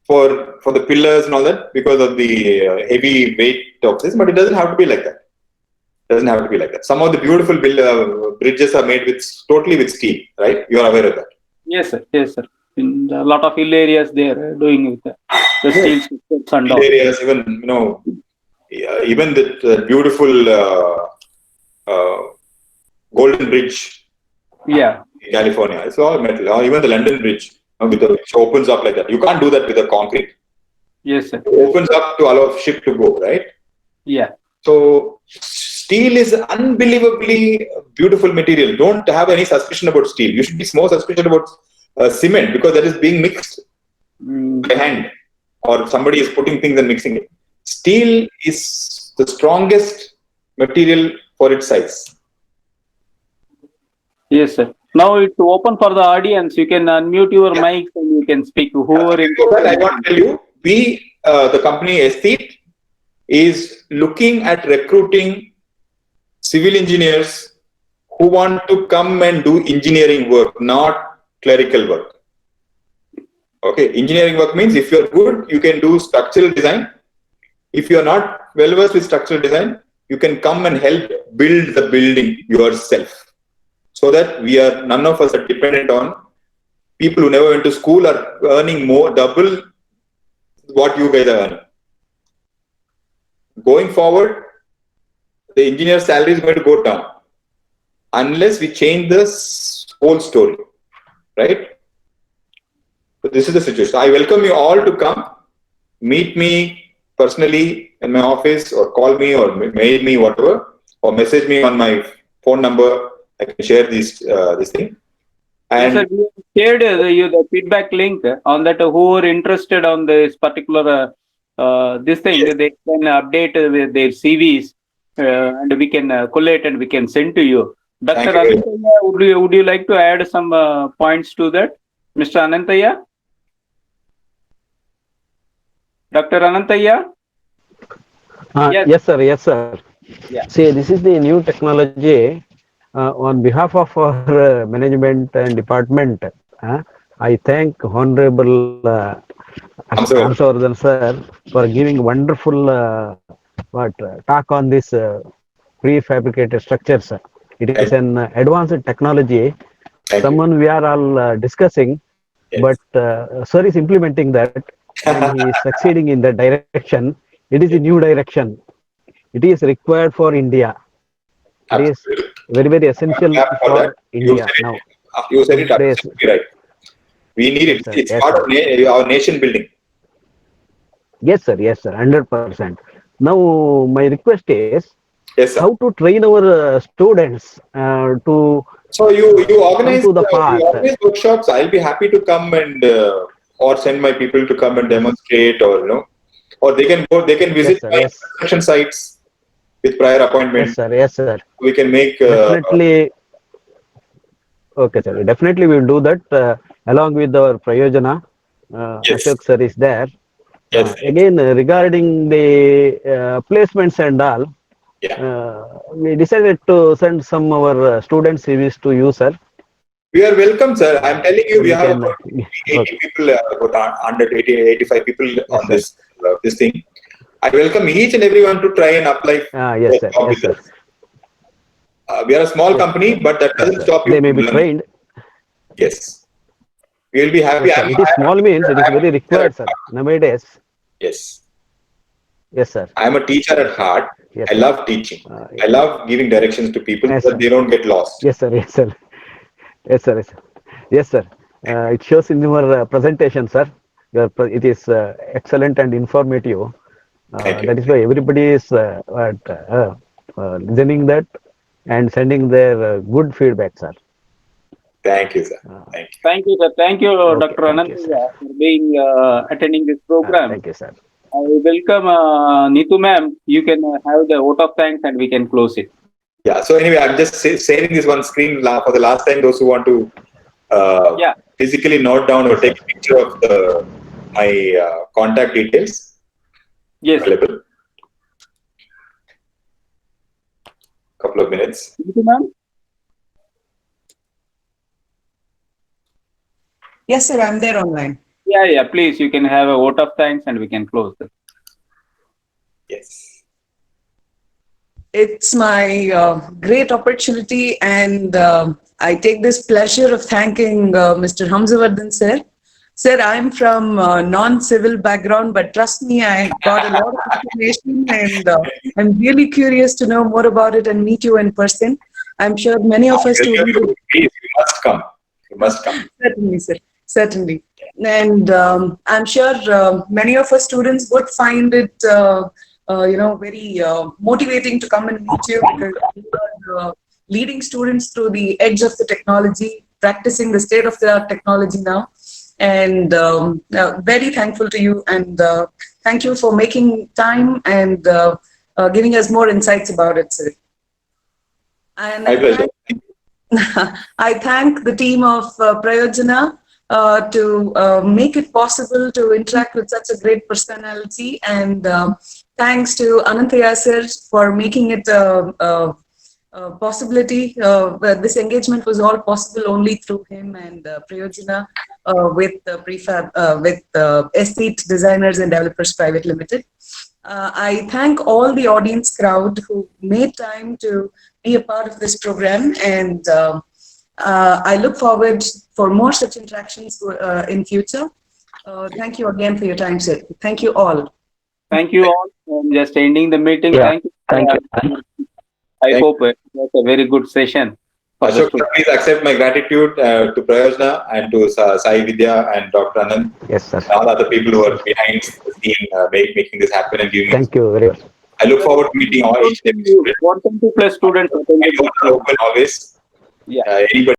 for the pillars and all that because of the heavy weight of this. But it doesn't have to be like that. Doesn't have to be like that. Some of the beautiful bridges are made with totally with steel. Right? You are aware of that.
Yes, sir. Yes, sir. In a lot of hill areas, they are doing with the steel systems and all.
Areas, even even the beautiful Golden Bridge,
Yeah.
in California, it's all metal. Or even the London Bridge, which opens up like that. You can't do that with a concrete.
Yes, sir.
It opens up to allow ship to go, right?
Yeah.
So steel is unbelievably beautiful material. Don't have any suspicion about steel. You should be more suspicious about cement because that is being mixed by hand, or somebody is putting things and mixing it. Steel is the strongest material for its size.
Yes, sir. Now it's open for the audience. You can unmute your mics and you can speak. Whoever
I want to tell you, the company SVIT is looking at recruiting civil engineers who want to come and do engineering work, not clerical work. Okay, engineering work means if you're good, you can do structural design. If you're not well versed with structural design, you can come and help build the building yourself. So that none of us are dependent on people who never went to school are earning double what you guys are earning. Going forward, the engineer's salary is going to go down unless we change the whole story, right? So this is the situation. I welcome you all to come, meet me personally in my office, or call me, or mail me, whatever, or message me on my phone number. I can share this thing. And
yes, sir, we shared the feedback link on that. Who are interested on this particular this thing,
yes,
they can update their CVs and we can collate and we can send to you. Dr. Anantaya, would you like to add some points to that, Mr. Anantaya? Dr. Anantaya?
Yes, sir. Yes, sir.
Yeah.
See, this is the new technology. On behalf of our management and department, I thank Honorable Hamsavardhan sir for giving wonderful talk on this prefabricated structures. It is an advanced technology. Someone we are all discussing, but sir is implementing that, and he is succeeding in that direction. It is a new direction. It is required for India. It is very, very essential for India now.
You said it absolutely right. We need it. It's part of our nation building.
Yes, sir. Yes, sir. 100%. Now, my request is
how
to train our students to.
So you organize
to the path.
You organize workshops. I'll be happy to come and or send my people to come and demonstrate, or or they can go. They can visit my construction sites with prior appointment.
Yes, sir. Yes, sir.
We can make
definitely. Okay, sir. Definitely, we will do that along with our Prayojana. Ashok sir is there. Again, regarding the placements and all, we decided to send some of our student CVs to you, sir.
We are welcome, sir. I'm telling you, we have 80 people, under 85 people on this thing. I welcome each and everyone to try and apply.
Yes, sir. Yes, sir.
We are a small company, but that doesn't stop you.
They may be trained.
Yes. We will be happy.
Yes, it is small means it is very required, sir, nowadays.
Yes.
Yes, sir.
I am a teacher at heart.
Yes,
I love teaching. I love giving directions to people so that they don't get lost.
Yes, sir. Yes, sir. Yes, sir. Yes, sir. It shows in your presentation, sir. It is excellent and informative. That is why everybody is listening that and sending their good feedback, sir.
Thank you, sir.
Thank you. Thank you, sir. Thank you, Dr. Anantaya, for being attending this program.
Thank you, sir.
I welcome Neetu ma'am. You can have the vote of thanks and we can close it.
Yeah. So anyway, I'm just sharing this one screen for the last time. Those who want to physically note down or take a picture of my contact details?
Yes.
Available. Couple of minutes.
Thank you, ma'am.
Yes, sir, I'm there online.
Yeah. Please, you can have a vote of thanks and we can close this.
Yes.
It's my great opportunity, and I take this pleasure of thanking Mr. Hamsavardhan, sir. Sir, I'm from non-civil background, but trust me, I got a lot of information, and I'm really curious to know more about it and meet you in person. I'm sure many of us students would.
Please, you must come. You must come.
Certainly, sir. Certainly. And I'm sure many of us students would find it, very motivating to come and meet you, because you are leading students through the edge of the technology, practicing the state of the art technology now. And very thankful to you, and thank you for making time and giving us more insights about it, sir. And
My pleasure.
I thank the team of Prayojana to make it possible to interact with such a great personality, and thanks to Anantaya sir for making it a possibility. This engagement was all possible only through him and Prayojana with Prefab, with SVIT Designers and Developers Private Limited. I thank all the audience crowd who made time to be a part of this program, and I look forward for more such interactions in future. Thank you again for your time, sir. Thank you all.
Thank you all. I'm just ending the meeting.
Yeah,
Thank you.
thank you.
I
Thank
hope it was a very good session. For the
Ashok,
students.
please accept my gratitude to Prayojana and to Sai Vidya and Dr. Anand,
Yes, sir.
and all other people who are behind the scene making this happen and giving us.
Thank you very much.
I look forward to meeting all each and every student.
120 plus students attended.
Doors are open always.
Yeah.
Anybody